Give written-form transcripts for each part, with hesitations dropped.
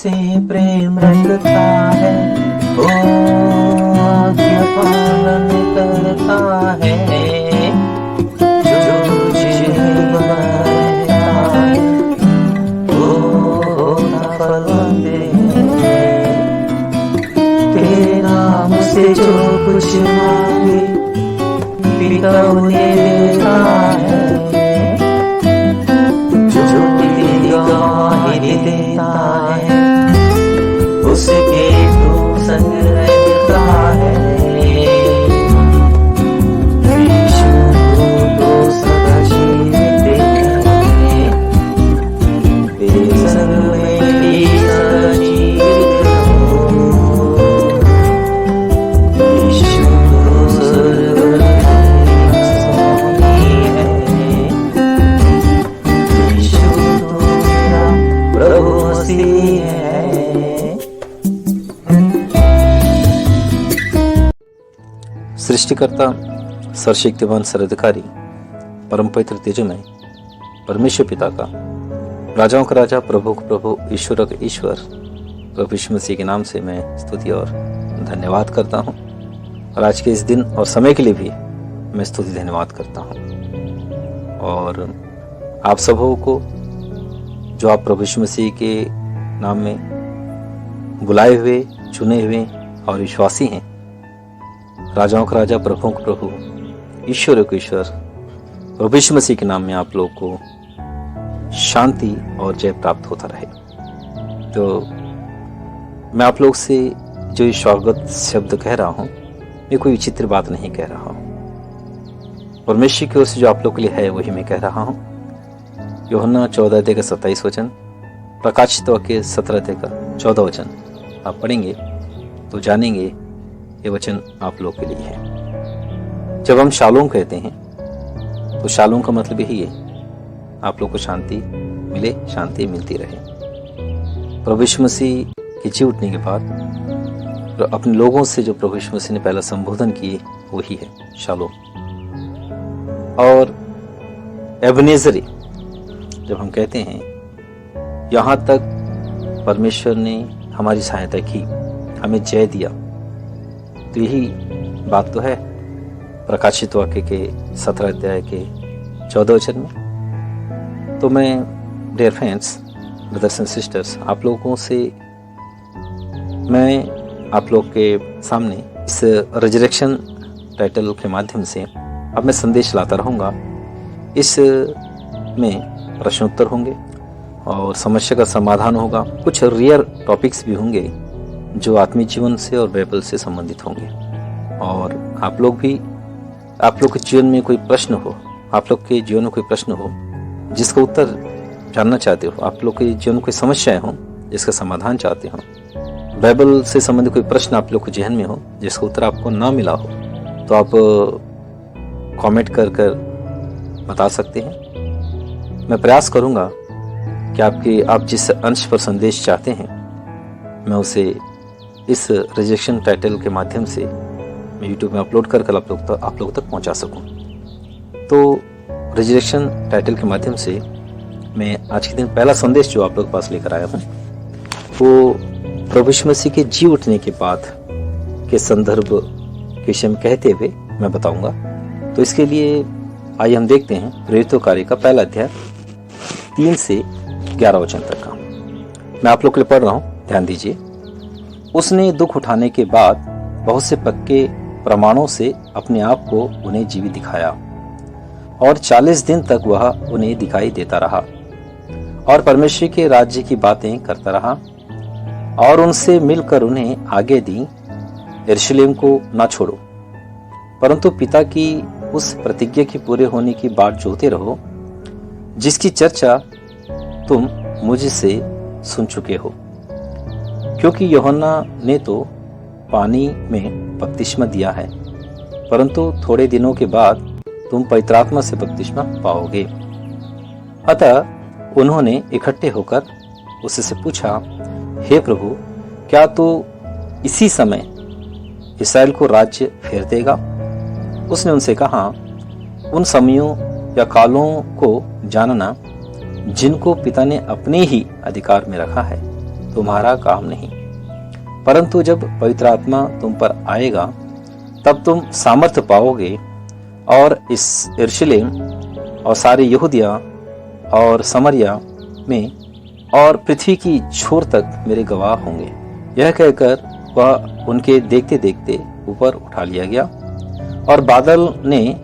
से प्रेम रखता है, वो आज्ञा पालन करता है, जो तुझे बनाता है वो ना फल दे। तेरे नाम से जो कुछ मांगे पिता उन्हें देता है, जो तेरी गवाही देता है उसके तो संग रहता है। यीशु तो सदा जीवित है, तेरे संग में भी सदा जीवित हो। यीशु तो स्वर्ग में सोनी है, यीशु तो मेरा प्रभु मसीह है। सृष्टिकर्ता, सर्वशक्तिमान, सर्वाधिकारी, परम पवित्र तेजोमय परमेश्वर पिता का, राजाओं का राजा, प्रभु का प्रभु, ईश्वर का ईश्वर, प्रभु यीशु मसीह के नाम से मैं स्तुति और धन्यवाद करता हूँ। और आज के इस दिन और समय के लिए भी मैं स्तुति धन्यवाद करता हूँ। और आप सबों को जो आप प्रभु यीशु मसीह के नाम में बुलाए हुए, चुने हुए और विश्वासी हैं, राजाओं का राजा, प्रभुओं का प्रभु, ईश्वर का ईश्वर, प्रभु यीशु मसीह के नाम में आप लोग को शांति और जय प्राप्त होता रहे। तो मैं आप लोग से जो ये स्वागत शब्द कह रहा हूँ, ये कोई विचित्र बात नहीं कह रहा हूँ। परमेश्वर की ओर से जो आप लोग के लिए है वही मैं कह रहा हूँ। यूहन्ना 14:27 प्रकाशित वाक्य 17:14 आप पढ़ेंगे तो जानेंगे ये वचन आप लोग के लिए है। जब हम शालोम कहते हैं तो शालोम का मतलब यही है, आप लोग को शांति मिले, शांति मिलती रहे। प्रभु यीशु मसीह के जी उठने के बाद अपने लोगों से जो प्रभु यीशु मसीह ने पहला संबोधन किए वही है शालोम। और एबनेजरी जब हम कहते हैं, यहाँ तक परमेश्वर ने हमारी सहायता की, हमें जय दिया, तो यही बात तो है प्रकाशित वाक्य के 17:14 में। तो मैं dear friends, brothers and sisters, आप लोगों से मैं आप लोग के सामने इस रिजरेक्शन टाइटल के माध्यम से अब मैं संदेश लाता रहूँगा। इस में प्रश्नोत्तर होंगे और समस्या का समाधान होगा। कुछ रियल टॉपिक्स भी होंगे जो आत्मिक जीवन से और बाइबल से संबंधित होंगे। और आप लोग के जीवन में कोई प्रश्न हो, आप लोग के जीवन में कोई प्रश्न हो जिसका उत्तर जानना चाहते हो, आप लोग के जीवन में कोई समस्याएं हो जिसका समाधान चाहते हो, बाइबल से संबंधित कोई प्रश्न आप लोग के जहन में हो जिसका उत्तर आपको ना मिला हो, तो आप कमेंट कर बता सकते हैं। मैं प्रयास करूंगा कि आप जिस अंश पर संदेश चाहते हैं मैं उसे इस रिजेक्शन टाइटल के माध्यम से मैं यूट्यूब में अपलोड कर आप लोगों तक पहुंचा सकूं। तो रिजेक्शन टाइटल के माध्यम से मैं आज के दिन पहला संदेश जो आप लोग के पास लेकर आया हूं वो प्रभु यीशु मसीह के जी उठने के बाद के संदर्भ के विषय में कहते हुए मैं बताऊंगा। तो इसके लिए आइए हम देखते हैं प्रेरितों कार्य का पहला अध्याय 3 से 11 वचन तक का। मैं आप लोग के लिए पढ़ रहा हूं, ध्यान दीजिए। उसने दुख उठाने के बाद बहुत से पक्के प्रमाणों से अपने आप को उन्हें जीवित दिखाया और 40 दिन तक वह उन्हें दिखाई देता रहा और परमेश्वर के राज्य की बातें करता रहा और उनसे मिलकर उन्हें आगे दी, यरूशलेम को न छोड़ो परंतु पिता की उस प्रतिज्ञा के पूरे होने की बाट जोते रहो जिसकी चर्चा तुम मुझसे सुन चुके हो। क्योंकि यूहन्ना ने तो पानी में बपतिस्मा दिया है, परंतु थोड़े दिनों के बाद तुम पवित्र आत्मा से बपतिस्मा पाओगे। अतः उन्होंने इकट्ठे होकर उससे पूछा, हे प्रभु, क्या तू इसी समय इस्राएल को राज्य फेर देगा? उसने उनसे कहा, उन समयों या कालों को जानना जिनको पिता ने अपने ही अधिकार में रखा है, तुम्हारा काम नहीं, परंतु जब पवित्र आत्मा तुम पर आएगा तब तुम सामर्थ्य पाओगे और इस यरूशलेम और सारे यहूदिया और समरिया में और पृथ्वी की छोर तक मेरे गवाह होंगे। यह कहकर वह उनके देखते देखते ऊपर उठा लिया गया और बादल ने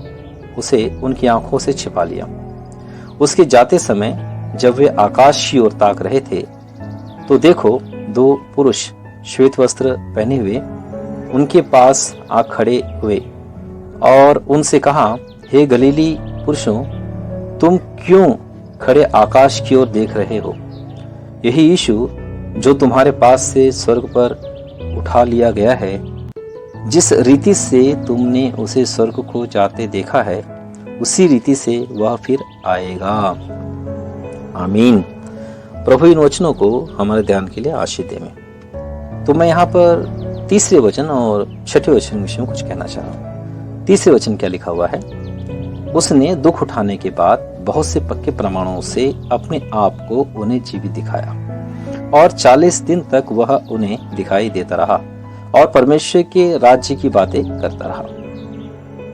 उसे उनकी आंखों से छिपा लिया। उसके जाते समय जब वे आकाश की ओर ताक रहे थे तो देखो, दो पुरुष श्वेत वस्त्र पहने हुए उनके पास आ खड़े हुए और उनसे कहा, हे गलीली पुरुषों, तुम क्यों खड़े आकाश की ओर देख रहे हो? यही यीशु जो तुम्हारे पास से स्वर्ग पर उठा लिया गया है, जिस रीति से तुमने उसे स्वर्ग को जाते देखा है, उसी रीति से वह फिर आएगा। आमीन। प्रभु इन वचनों को हमारे ध्यान के लिए आशीष दें। तो मैं यहाँ पर तीसरे वचन और छठे वचन के विषय में कुछ कहना चाह रहा हूँ। तीसरे वचन क्या लिखा हुआ है? उसने दुख उठाने के बाद बहुत से पक्के प्रमाणों से अपने आप को उन्हें जीवित दिखाया और 40 दिन तक वह उन्हें दिखाई देता रहा और परमेश्वर के राज्य की बातें करता रहा।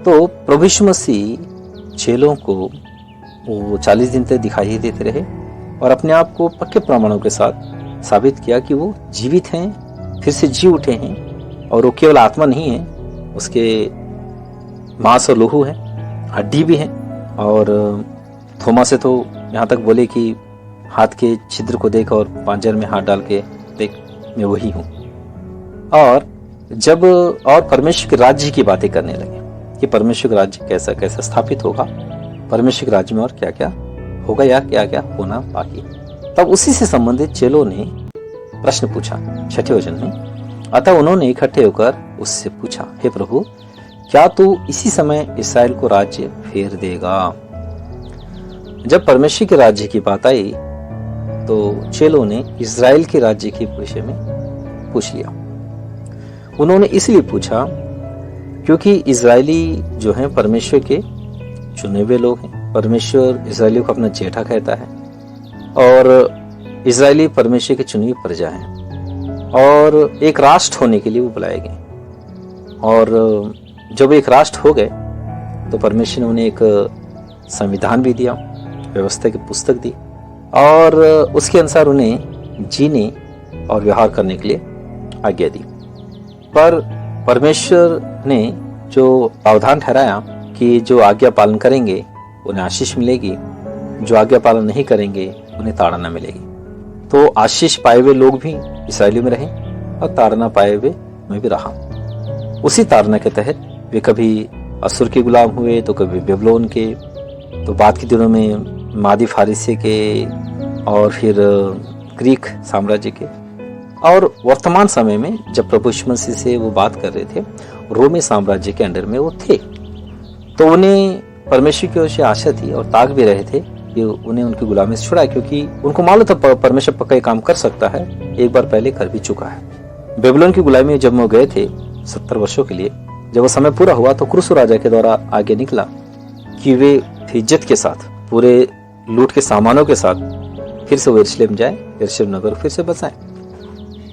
तो प्रभु यीशु मसीह चेलों को वो 40 दिन तक दिखाई देते रहे और अपने आप को पक्के प्रमाणों के साथ साबित किया कि वो जीवित हैं, फिर से जी उठे हैं और वो केवल आत्मा नहीं है, उसके मांस और लोहू है, हड्डी भी है। और थोमा से तो यहाँ तक बोले कि हाथ के छिद्र को देख और पांजर में हाथ डाल के देख, मैं वही हूँ। और जब और परमेश्वर के राज्य की बातें करने लगे कि परमेश्वर का राज्य कैसा कैसा स्थापित होगा, परमेश्वर के राज्य में और क्या क्या होगा या क्या क्या होना बाकी। तब उसी से संबंधित चेलों ने प्रश्न पूछा 6ठे वचन में। अतः उन्होंने इकट्ठे होकर उससे पूछा, हे प्रभु, क्या तू इसी समय इस्राएल को राज्य फेर देगा? जब परमेश्वर के राज्य की बात आई तो चेलों ने इस्राएल के राज्य के विषय में पूछ लिया। उन्होंने इसलिए पूछा क्योंकि इस्राएली जो हैं परमेश्वर के चुने हुए लोग हैं। परमेश्वर इस्राएलियों को अपना जेठा कहता है और इस्राएली परमेश्वर के चुनी हुई प्रजा हैं और एक राष्ट्र होने के लिए वो बुलाए गए। और जब एक राष्ट्र हो गए तो परमेश्वर ने उन्हें एक संविधान भी दिया, व्यवस्था की पुस्तक दी और उसके अनुसार उन्हें जीने और व्यवहार करने के लिए आज्ञा दी। पर परमेश्वर ने जो प्रावधान ठहराया कि जो आज्ञा पालन करेंगे उन्हें आशीष मिलेगी, जो आज्ञा पालन नहीं करेंगे उन्हें ताड़ना मिलेगी। तो आशीष पाए हुए लोग भी इस्राएलियों में रहे और ताड़ना पाए हुए में भी रहा। उसी ताड़ना के तहत वे कभी असुर के गुलाम हुए तो कभी बेबीलोन के, तो बाद के दिनों में मादी फारिसी के और फिर ग्रीक साम्राज्य के, और वर्तमान समय में जब प्रभु यीशु मसीह से वो बात कर रहे थे रोमी साम्राज्य के अंडर में वो थे। तो उन्हें परमेश्वर की ओर से आशा थी और ताक भी रहे थे कि उन्हें उनकी गुलामी से छुड़ाए, क्योंकि उनको मालूम था परमेश्वर पक्का काम कर सकता है, एक बार पहले कर भी चुका है। बेबीलोन की गुलामी में जब वो गए थे 70 वर्षों के लिए, जब वो समय पूरा हुआ तो क्रूस राजा के द्वारा आगे निकला कि वे इज्जत के साथ पूरे लूट के सामानों के साथ फिर से वो यरूशलेम जाए, यरूशलेम नगर फिर से बसाए।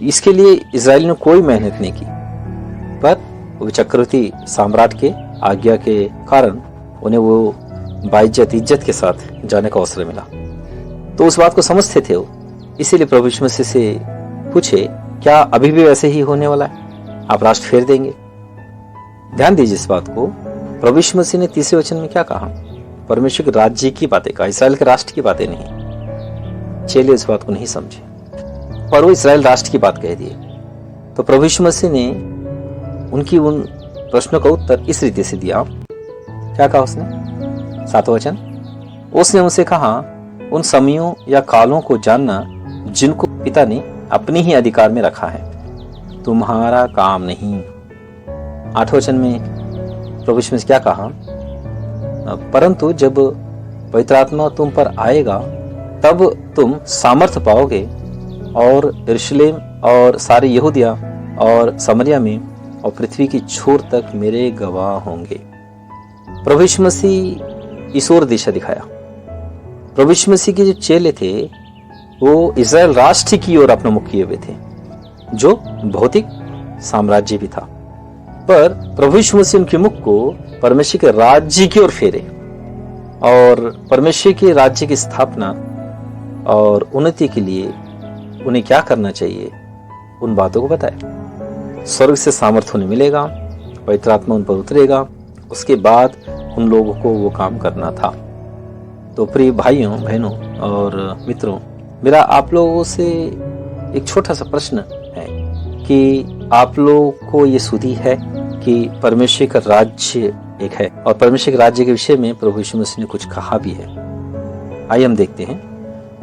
इसके लिए इजराइल ने कोई मेहनत नहीं की, पर वो चक्रवर्ती सम्राट के आज्ञा के कारण उन्हें वो बाइज्जत इज्जत के साथ जाने का अवसर मिला। तो उस बात को समझते थे वो, इसीलिए प्रभु यीशु मसीह से पूछे, क्या अभी भी वैसे ही होने वाला है? आप राष्ट्र फेर देंगे? ध्यान दीजिए इस बात को। प्रभु यीशु मसीह ने तीसरे वचन में क्या कहा? परमेश्वर के राज्य की बातें कहा, इस्राएल के राष्ट्र की बातें नहीं। चेले इस बात को नहीं समझे और वो इस्राएल राष्ट्र की बात कह दिए। तो प्रभु यीशु मसीह ने उनकी उन प्रश्नों का उत्तर इस रीति से दिया। क्या कहा उसने? 7वां वचन, उसने उनसे कहा, उन समयों या कालों को जानना जिनको पिता ने अपने ही अधिकार में रखा है, तुम्हारा काम नहीं। 8वें वचन में प्रभु यीशु मसीह क्या कहा? परंतु जब पवित्र आत्मा तुम पर आएगा तब तुम सामर्थ्य पाओगे और यरूशलेम और सारे यहूदिया और समरिया में और पृथ्वी की छोर तक मेरे गवाह होंगे। प्रभु यीशु मसीह इस ओर दिशा दिखाया। प्रभु यीशु मसीह के जो चेले थे वो इज़राइल राष्ट्र की ओर अपना मुख किए हुए थे, जो भौतिक साम्राज्य भी था। पर प्रभु यीशु मसीह उनके मुख को परमेश्वर के राज्य की ओर फेरे और परमेश्वर के राज्य की स्थापना और उन्नति के लिए उन्हें क्या करना चाहिए उन बातों को बताए। स्वर्ग से सामर्थ्य उन्हें मिलेगा, पवित्र आत्मा उन पर उतरेगा, उसके बाद उन लोगों को वो काम करना था। तो प्रिय भाइयों बहनों और मित्रों, मेरा आप लोगों से एक छोटा सा प्रश्न है कि आप लोगों को ये सुधी है कि परमेश्वर का राज्य एक है और परमेश्वर के राज्य के विषय में प्रभु यीशु मसीह ने कुछ कहा भी है। आइए हम देखते हैं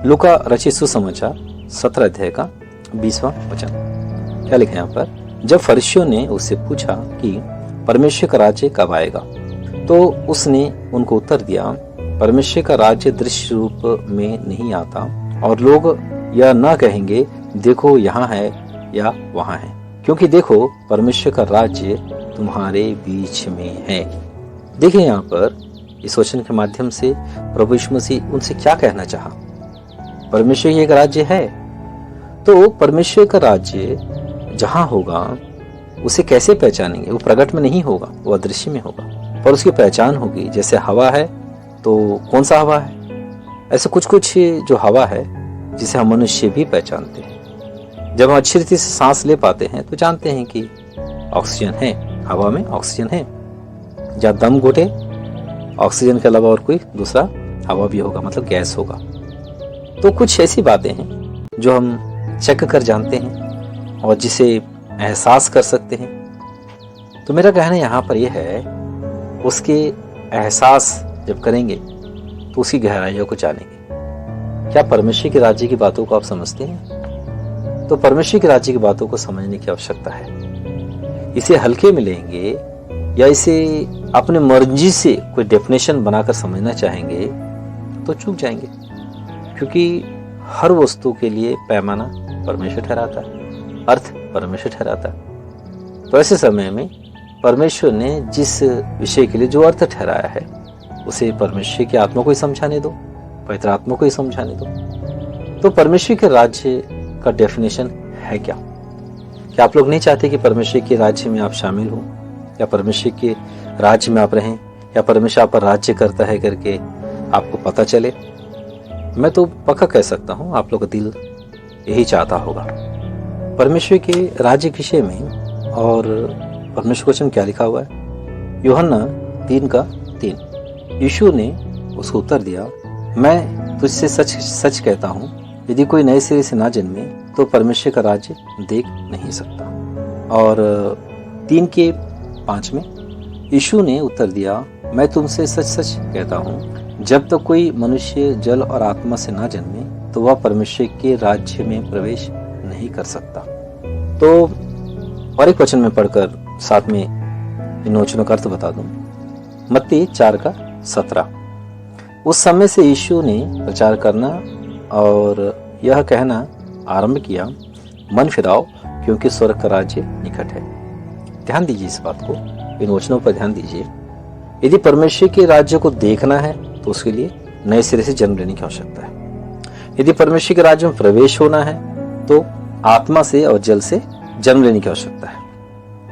लूका रचित सुसमाचार 17 अध्याय का 20वां वचन। क्या लिखा है यहाँ पर? जब फरीसियों ने उससे पूछा कि परमेश्वर का राज्य कब आएगा, तो उसने उनको उत्तर दिया, परमेश्वर का राज्य दृश्य रूप में नहीं आता और लोग यह न कहेंगे देखो यहाँ है या वहाँ है, क्योंकि देखो परमेश्वर का राज्य तुम्हारे बीच में है। देखिए यहाँ पर इस वचन के माध्यम से प्रभु यीशु मसीह उनसे क्या कहना चाहा। परमेश्वर की एक राज्य है, तो परमेश्वर का राज्य जहाँ होगा उसे कैसे पहचानेंगे? वो प्रकट में नहीं होगा, वो अदृश्य में होगा, पर उसकी पहचान होगी। जैसे हवा है तो कौन सा हवा है? ऐसे कुछ कुछ जो हवा है जिसे हम मनुष्य भी पहचानते हैं। जब हम अच्छी रीति से सांस ले पाते हैं तो जानते हैं कि ऑक्सीजन है, हवा में ऑक्सीजन है। जब दम घुटे ऑक्सीजन के अलावा और कोई दूसरा हवा भी होगा, मतलब गैस होगा। तो कुछ ऐसी बातें हैं जो हम चेक कर जानते हैं और जिसे एहसास कर सकते हैं। तो मेरा कहना यहाँ पर यह है, उसके एहसास जब करेंगे तो उसकी गहराइयों को जानेंगे। क्या परमेश्वर के राज्य की बातों को आप समझते हैं? तो परमेश्वर के राज्य की बातों को समझने की आवश्यकता है। इसे हल्के में लेंगे या इसे अपने मर्जी से कोई डेफिनेशन बनाकर समझना चाहेंगे तो चूक जाएंगे, क्योंकि हर वस्तु के लिए पैमाना परमेश्वर ठहराता है, अर्थ परमेश्वर ठहराता है। तो ऐसे समय में परमेश्वर ने जिस विषय के लिए जो अर्थ ठहराया है उसे परमेश्वर की आत्मा को ही समझाने दो, पवित्र आत्मा को ही समझाने दो। तो परमेश्वर के राज्य का डेफिनेशन है क्या? क्या आप लोग नहीं चाहते कि परमेश्वर के राज्य में आप शामिल हो, या परमेश्वर के राज्य में आप रहें, या परमेश्वर आप पर राज्य करता है करके आपको पता चले? मैं तो पक्का कह सकता हूँ आप लोग का दिल यही चाहता होगा। परमेश्वर के राज्य के विषय में और परमेश्वर वचन क्या लिखा हुआ है? यूहन्ना 3:3। यीशु ने उसको उत्तर दिया, मैं तुझसे सच सच कहता हूँ, यदि कोई नए सिरे से ना जन्मे तो परमेश्वर का राज्य देख नहीं सकता। और 3:5 में यीशु ने उत्तर दिया, मैं तुमसे सच सच कहता हूँ, जब तक कोई मनुष्य जल और आत्मा से ना जन्मे तो वह परमेश्वर के राज्य में प्रवेश नहीं कर सकता। तो और एक वचन में पढ़कर साथ में इन वचनों का अर्थ बता दूं। मत्ती 4:17। उस समय से यीशु ने प्रचार करना और यह कहना आरंभ किया, मन फिराओ क्योंकि स्वर्ग का राज्य निकट है। ध्यान दीजिए इस बात को, इन वचनों पर ध्यान दीजिए। यदि परमेश्वर के राज्य को देखना है तो उसके लिए नए सिरे से जन्म लेने की आवश्यकता है। यदि परमेश्वर के राज्य में प्रवेश होना है तो आत्मा से और जल से जन्म लेने की आवश्यकता है।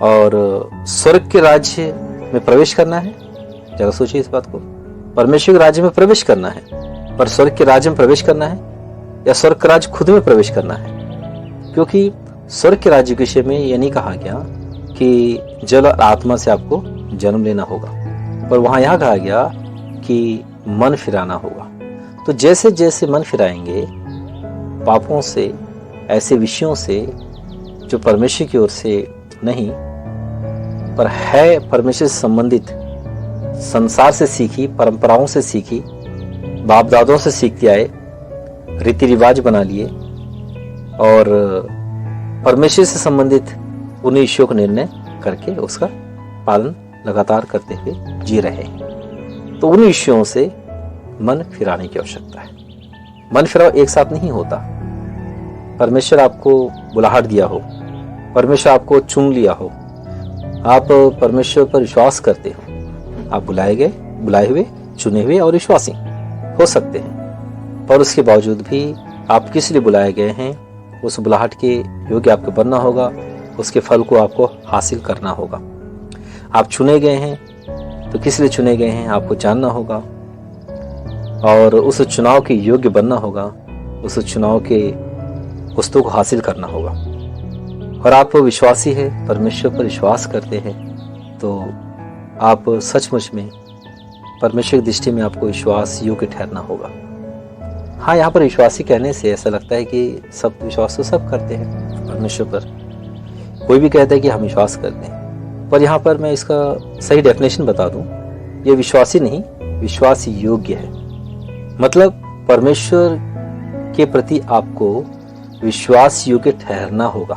और स्वर्ग के राज्य में प्रवेश करना है, जरा सोचिए इस बात को। परमेश्वर के राज्य में प्रवेश करना है, पर स्वर्ग के राज्य में प्रवेश करना है या स्वर्ग का राज्य खुद में प्रवेश करना है? क्योंकि स्वर्ग के राज्य के विषय में यह नहीं कहा गया कि जल और आत्मा से आपको जन्म लेना होगा, पर वहां यह कहा गया कि मन फिराना होगा। तो जैसे जैसे मन फिराएंगे पापों से, ऐसे विषयों से जो परमेश्वर की ओर से नहीं पर है परमेश्वर से संबंधित, संसार से सीखी, परंपराओं से सीखी, बाप दादों से सीखते आए, रीति रिवाज बना लिए और परमेश्वर से संबंधित उन विषयों का निर्णय करके उसका पालन लगातार करते हुए जी रहे हैं। तो उन विषयों से मन फिराने की आवश्यकता है। मन फिराव एक साथ नहीं होता। परमेश्वर आपको बुलाहट दिया हो, परमेश्वर आपको चुन लिया हो, आप परमेश्वर पर विश्वास करते हो, आप बुलाए हुए, चुने हुए और विश्वासी हो सकते हैं, पर उसके बावजूद भी आप किस लिए बुलाए गए हैं, उस बुलाहट के योग्य आपको बनना होगा, उसके फल को आपको हासिल करना होगा। आप चुने गए हैं तो किस लिए चुने गए हैं आपको जानना होगा, और उस चुनाव के योग्य बनना होगा, उस चुनाव के वस्तु को हासिल करना होगा। और आप विश्वासी है, परमेश्वर पर विश्वास करते हैं, तो आप सचमुच में परमेश्वर की दृष्टि में आपको विश्वास योग्य ठहरना होगा। हाँ, यहाँ पर विश्वासी कहने से ऐसा लगता है कि सब विश्वास तो सब करते हैं परमेश्वर पर, कोई भी कहता है कि हम विश्वास करते हैं, पर यहाँ पर मैं इसका सही डेफिनेशन बता दूं, ये विश्वासी नहीं, विश्वास योग्य है। मतलब परमेश्वर के प्रति आपको विश्वास योग्य ठहरना होगा।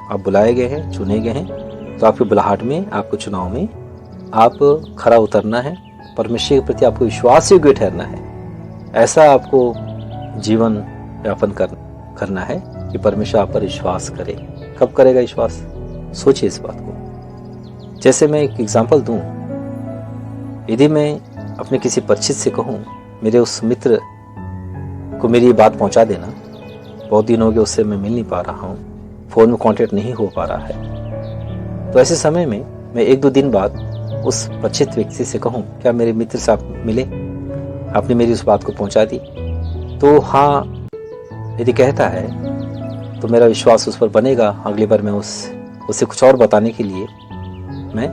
आप बुलाए गए हैं, चुने गए हैं, तो आपकी बुलाहट में, आपको चुनाव में आप खरा उतरना है, परमेश्वर के प्रति आपको विश्वास योग्य ठहरना है। ऐसा आपको जीवन यापन करना है कि परमेश्वर आप पर विश्वास करे। कब करेगा विश्वास? सोचिए इस बात को। जैसे मैं एक एग्जांपल दूं, यदि मैं अपने किसी परिचित से कहूं, मेरे उस मित्र को मेरी ये बात पहुंचा देना, बहुत दिन हो गए उससे मैं मिल नहीं पा रहा हूं, फोन में कांटेक्ट नहीं हो पा रहा है, तो ऐसे समय में मैं 1-2 दिन बाद उस परिचित व्यक्ति से कहूं, क्या मेरे मित्र से आप मिले, आपने मेरी उस बात को पहुंचा दी, तो हाँ यदि कहता है तो मेरा विश्वास उस पर बनेगा। अगली बार मैं उसे कुछ और बताने के लिए मैं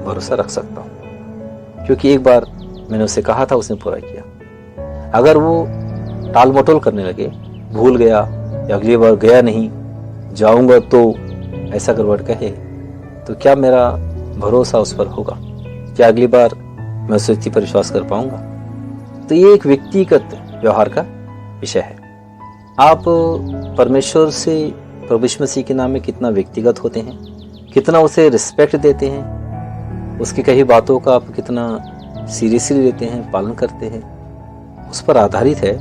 भरोसा रख सकता हूँ, क्योंकि एक बार मैंने उसे कहा था, उसने पूरा किया। अगर वो टाल मटोल करने लगे, भूल गया या अगली बार गया नहीं, जाऊंगा तो ऐसा अगर वर्ड कहे, तो क्या मेरा भरोसा उस पर होगा? क्या अगली बार मैं उस व्यक्ति पर विश्वास कर पाऊंगा? तो ये एक व्यक्तिगत व्यवहार का विषय है। आप परमेश्वर से, प्रभु यीशु मसीह के नाम में कितना व्यक्तिगत होते हैं, कितना उसे रिस्पेक्ट देते हैं, उसकी कही बातों का आप कितना सीरियसली लेते हैं, पालन करते हैं, उस पर आधारित है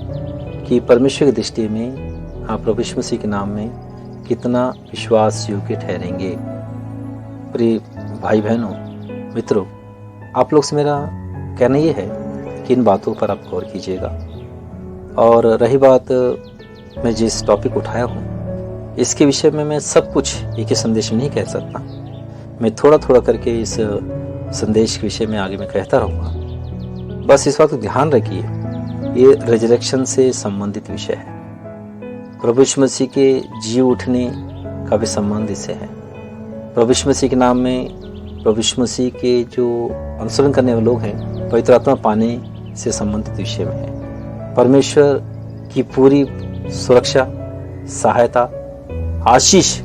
कि परमेश्वर की दृष्टि में आप प्रभु यीशु मसीह के नाम में कितना विश्वास योग्य ठहरेंगे। प्रिय भाई बहनों, मित्रों, आप लोग से मेरा कहना ये है कि इन बातों पर आप गौर कीजिएगा। और रही बात मैं जिस टॉपिक उठाया हूँ, इसके विषय में मैं सब कुछ एक ही संदेश में नहीं कह सकता। मैं थोड़ा थोड़ा करके इस संदेश के विषय में आगे मैं कहता रहूँगा। बस इस बात को ध्यान रखिए, ये रिजरेक्शन से संबंधित विषय है। प्रभु यीशु मसीह के जी उठने का भी संबंध इससे है। प्रभु यीशु मसीह के नाम में, प्रभु यीशु मसीह के जो अनुसरण करने वाले लोग हैं, पवित्र आत्मा पाने से संबंधित विषय में है। परमेश्वर की पूरी सुरक्षा, सहायता, आशीष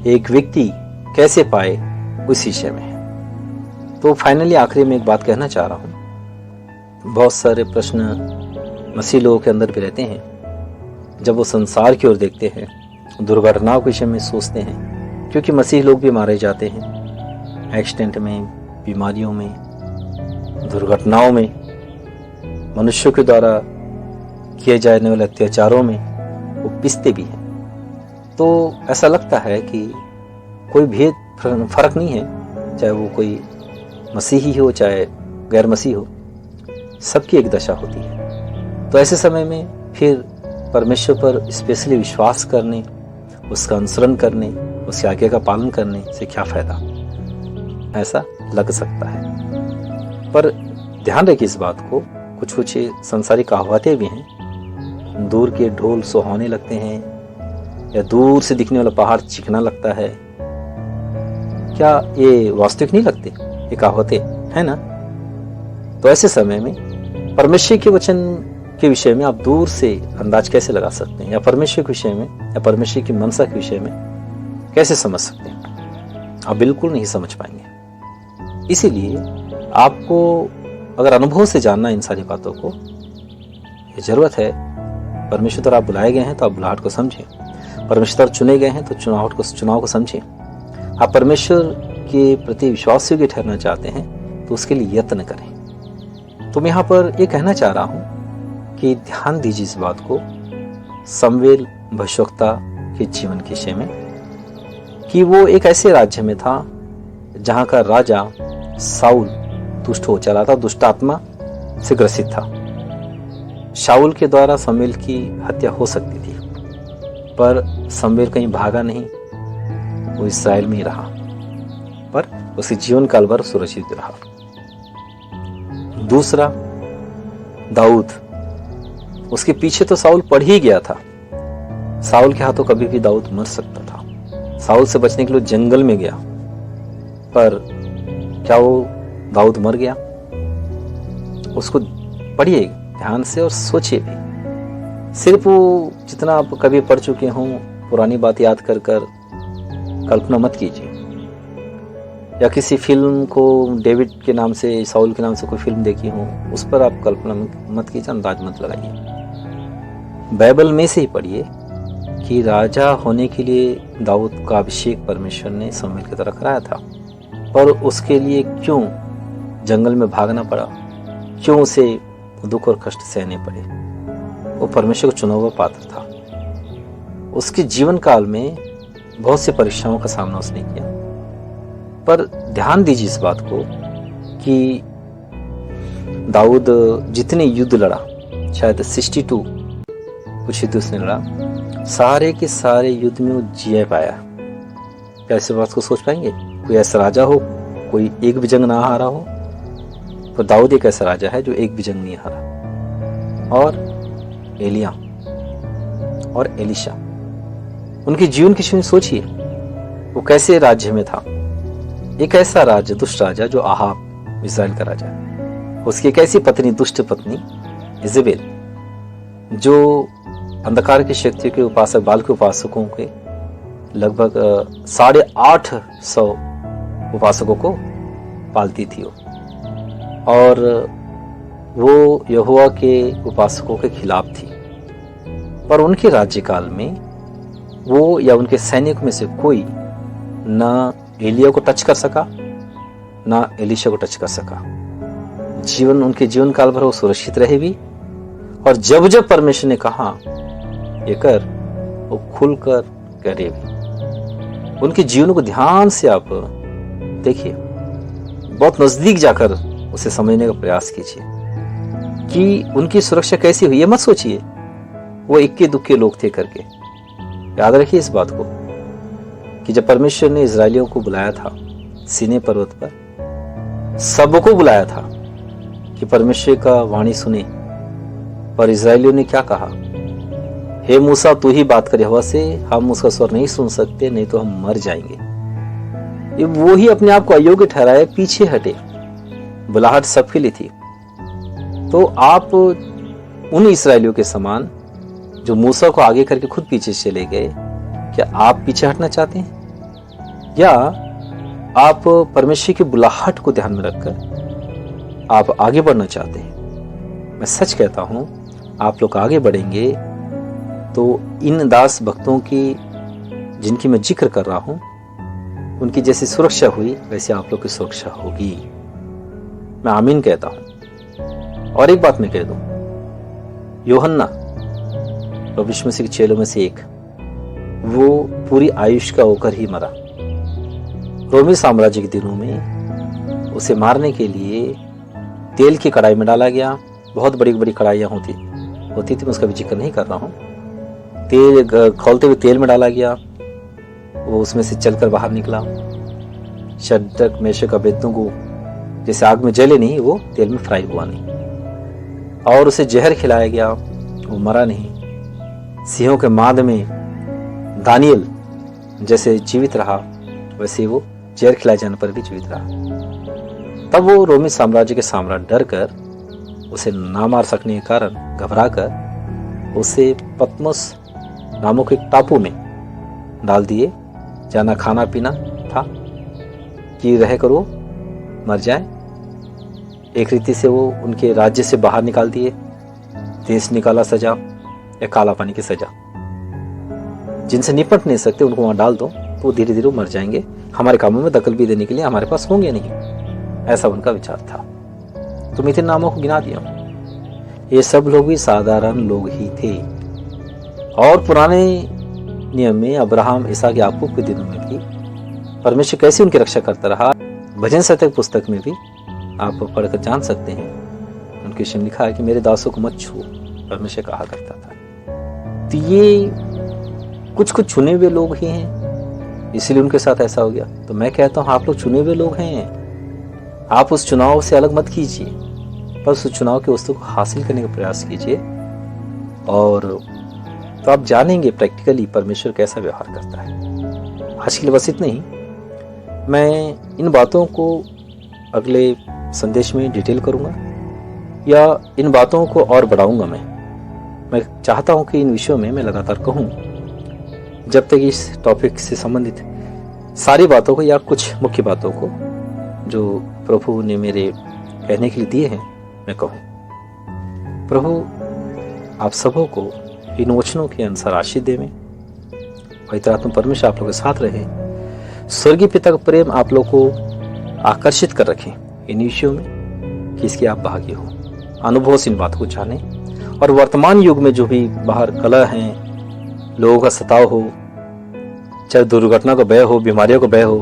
एक व्यक्ति कैसे पाए, उस विषय में है। तो फाइनली आखिरी में एक बात कहना चाह रहा हूँ। बहुत सारे प्रश्न मसीह लोगों के अंदर भी रहते हैं। जब वो संसार की ओर देखते हैं, दुर्घटनाओं के विषय में सोचते हैं, क्योंकि मसीह लोग भी मारे जाते हैं एक्सीडेंट में, बीमारियों में, दुर्घटनाओं में, मनुष्यों के द्वारा किए जाने वाले अत्याचारों में वो पिसते भी हैं। तो ऐसा लगता है कि कोई भेद फर्क नहीं है, चाहे वो कोई मसीही हो चाहे गैर मसीह हो, सबकी एक दशा होती है। तो ऐसे समय में फिर परमेश्वर पर स्पेशली विश्वास करने, उसका अनुसरण करने, उसकी आज्ञा का पालन करने से क्या फायदा, ऐसा लग सकता है। पर ध्यान रखिए इस बात को, कुछ कुछ संसारी कहावतें भी हैं। दूर के ढोल सुहाने लगते हैं, या दूर से दिखने वाला पहाड़ चिकना लगता है। क्या ये वास्तविक नहीं लगते? ये कहावतें है ना? तो ऐसे समय में परमेश्वर के वचन के विषय में आप दूर से अंदाज कैसे लगा सकते हैं, या परमेश्वर के विषय में, या परमेश्वर की मनसा के विषय में कैसे समझ सकते हैं? आप बिल्कुल नहीं समझ पाएंगे। इसीलिए आपको अगर अनुभव से जानना इन सारी बातों को, ये जरूरत है। परमेश्वर द्वारा आप बुलाए गए हैं तो आप बुलाहट को समझें, परमेश्वर द्वारा चुने गए हैं तो चुनाव को समझें। आप परमेश्वर के प्रति विश्वास योग्य ठहरना चाहते हैं तो उसके लिए यत्न करें। तो मैं यहाँ पर ये कहना चाह रहा हूँ कि ध्यान दीजिए इस बात को, शमूएल भविष्यवक्ता के जीवन के विषय में, कि वो एक ऐसे राज्य में था जहाँ का राजा साउल दुष्ट हो चला था, दुष्ट आत्मा से ग्रसित था। शाऊल के द्वारा शमूएल की हत्या हो सकती थी, पर शमूएल कहीं भागा नहीं, वो इस्राएल में ही रहा, पर उसके जीवन काल भर सुरक्षित रहा। दूसरा, दाऊद, उसके पीछे तो शाऊल पड़ ही गया था। शाऊल के हाथों कभी भी दाऊद मर सकता था। शाऊल से बचने के लिए जंगल में गया, पर क्या वो दाऊद मर गया? उसको पढ़िए ध्यान से और सोचिए भी। सिर्फ वो जितना आप कभी पढ़ चुके हों पुरानी बात याद कर कर कल्पना मत कीजिए, या किसी फिल्म को डेविड के नाम से, शाऊल के नाम से कोई फिल्म देखी हो, उस पर आप कल्पना मत कीजिए, अंदाज मत लगाइए। बाइबल में से ही पढ़िए कि राजा होने के लिए दाऊद का अभिषेक परमेश्वर ने शमूएल की तरह कराया था, पर उसके लिए क्यों जंगल में भागना पड़ा, क्यों उसे दुख और कष्ट सहने पड़े? वो परमेश्वर को चुना हुआ पात्र था। उसके जीवन काल में बहुत सी परीक्षाओं का सामना उसने किया, पर ध्यान दीजिए इस बात को कि दाऊद जितने युद्ध लड़ा, शायद 62 कुछ युद्ध उसने लड़ा, सारे के सारे युद्ध में वो जीत पाया। क्या इस बात को सोच पाएंगे? कोई ऐसा राजा हो कोई एक भी जंग ना हारा हो, तो दाऊद एक ऐसा राजा है जो एक भी जंग नहीं हारा। और एलिया और एलिशा, उनके जीवन की सोचिए, वो कैसे राज्य में था। एक ऐसा राज्य, दुष्ट राजा जो आहाब, इस्राएल का राजा, उसकी एक ऐसी पत्नी, दुष्ट पत्नी इजेबेल, जो अंधकार की शक्तियों के उपासक, बाल के उपासकों के लगभग 850 उपासकों को पालती थी और वो यहोवा के उपासकों के खिलाफ थी। पर उनके राज्यकाल में वो या उनके सैनिक में से कोई ना एलिया को टच कर सका, ना एलिशा को टच कर सका। उनके जीवन काल भर वो सुरक्षित रहे भी, और जब जब परमेश्वर ने कहा ये कर, वो खुलकर करे भी। उनके जीवन को ध्यान से आप देखिए, बहुत नजदीक जाकर उसे समझने का प्रयास कीजिए कि उनकी सुरक्षा कैसी हुई। ये मत सोचिए वो इक्के दुक्के लोग थे करके। याद रखिए इस बात को कि जब परमेश्वर ने इजरायलियों को बुलाया था सीनै पर्वत पर, सबको बुलाया था कि परमेश्वर का वाणी सुने, पर इजरायलियों ने क्या कहा? हे मूसा, तू ही बात कर यहोवा से, हम उसका स्वर नहीं सुन सकते, नहीं तो हम मर जाएंगे। ये वो ही अपने आप को अयोग्य ठहराए, पीछे हटे। बुलाहट सबके लिए थी। तो आप उन इस्राएलियों के समान जो मूसा को आगे करके खुद पीछे चले गए, क्या आप पीछे हटना चाहते हैं? या आप परमेश्वर की बुलाहट को ध्यान में रखकर आप आगे बढ़ना चाहते हैं? मैं सच कहता हूं, आप लोग आगे बढ़ेंगे तो इन दास भक्तों की, जिनकी मैं जिक्र कर रहा हूं, उनकी जैसी सुरक्षा हुई वैसे आप लोग की सुरक्षा होगी। मैं आमीन कहता हूं। और एक बात मैं कह दूं, यूहन्ना प्रभु यीशु मसीह के चेलों में से एक, वो पूरी आयुष का होकर ही मरा। रोमी साम्राज्य के दिनों में उसे मारने के लिए तेल की कढ़ाई में डाला गया। बहुत बड़ी बड़ी कढ़ाइयाँ होती थी, मैं उसका भी जिक्र नहीं कर रहा हूँ। तेल खौलते हुए तेल में डाला गया, वो उसमें से चलकर बाहर निकला। शद्रक, मेशक, अबेदनगो जैसे आग में जले नहीं, वो तेल में फ्राई हुआ नहीं। और उसे जहर खिलाया गया, वो मरा नहीं। सिंहों के माद में दानियल जैसे जीवित रहा, वैसे वो जहर खिलाए जाने पर भी जीवित रहा। तब वो रोमी साम्राज्य के सम्राट डर कर, उसे ना मार सकने के कारण घबरा कर उसे पतमस नामक एक टापू में डाल दिए, जहाँ ना खाना पीना था कि रह कर वो मर जाए। एक रीति से वो उनके राज्य से बाहर निकाल दिए। देश निकाला सजा या काला पानी की सजा। जिनसे निपट नहीं सकते उनको वहां डाल दो तो धीरे धीरे मर जाएंगे, हमारे कामों में दखल भी देने के लिए हमारे पास होंगे नहीं। ऐसा उनका विचार था। तो मिथिन नामों को गिना दिया। ये सब लोग भी साधारण लोग ही थे। और पुराने नियम में अब्राहम, इसहाक, याकूब के दिनों में भी परमेश्वर कैसे उनकी रक्षा करता रहा, भजन शतक पुस्तक में भी आप पढ़कर जान सकते हैं। उनके विषय में लिखा है कि मेरे दासों को मत छुओ, परमेश्वर कहा करता था। तो ये कुछ कुछ चुने हुए लोग ही हैं, इसीलिए उनके साथ ऐसा हो गया। तो मैं कहता हूँ आप लोग चुने हुए लोग हैं, आप उस चुनाव से अलग मत कीजिए, बस उस चुनाव की वस्तु को हासिल करने का प्रयास कीजिए, और तो आप जानेंगे प्रैक्टिकली परमेश्वर कैसा व्यवहार करता है। आज के लिए बस इतना ही। मैं इन बातों को अगले संदेश में डिटेल करूँगा, या इन बातों को और बढ़ाऊँगा। मैं चाहता हूँ कि इन विषयों में मैं लगातार कहूँ, जब तक इस टॉपिक से संबंधित सारी बातों को या कुछ मुख्य बातों को जो प्रभु ने मेरे कहने के लिए दिए हैं मैं कहूँ। प्रभु आप सबों को इन वचनों के अनुसार आशीष देवें, पवित्र आत्मा परमेश्वर आप लोगों के साथ रहे। स्वर्गीय पिता का प्रेम आप लोग को आकर्षित कर रखें इन विषयों में कि इसके आप भागी हो, अनुभव से इन बातों को जाने, और वर्तमान युग में जो भी बाहर कलह हैं, लोगों का सताव हो, चाहे दुर्घटना का भय हो, बीमारियों का भय हो,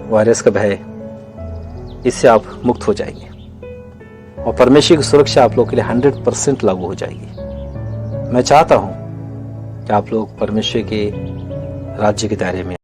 वायरस का भय, इससे आप मुक्त हो जाएंगे, और परमेश्वर की सुरक्षा आप लोग के लिए 100% लागू हो जाएगी। मैं चाहता हूं कि आप लोग परमेश्वर के राज्य के दायरे में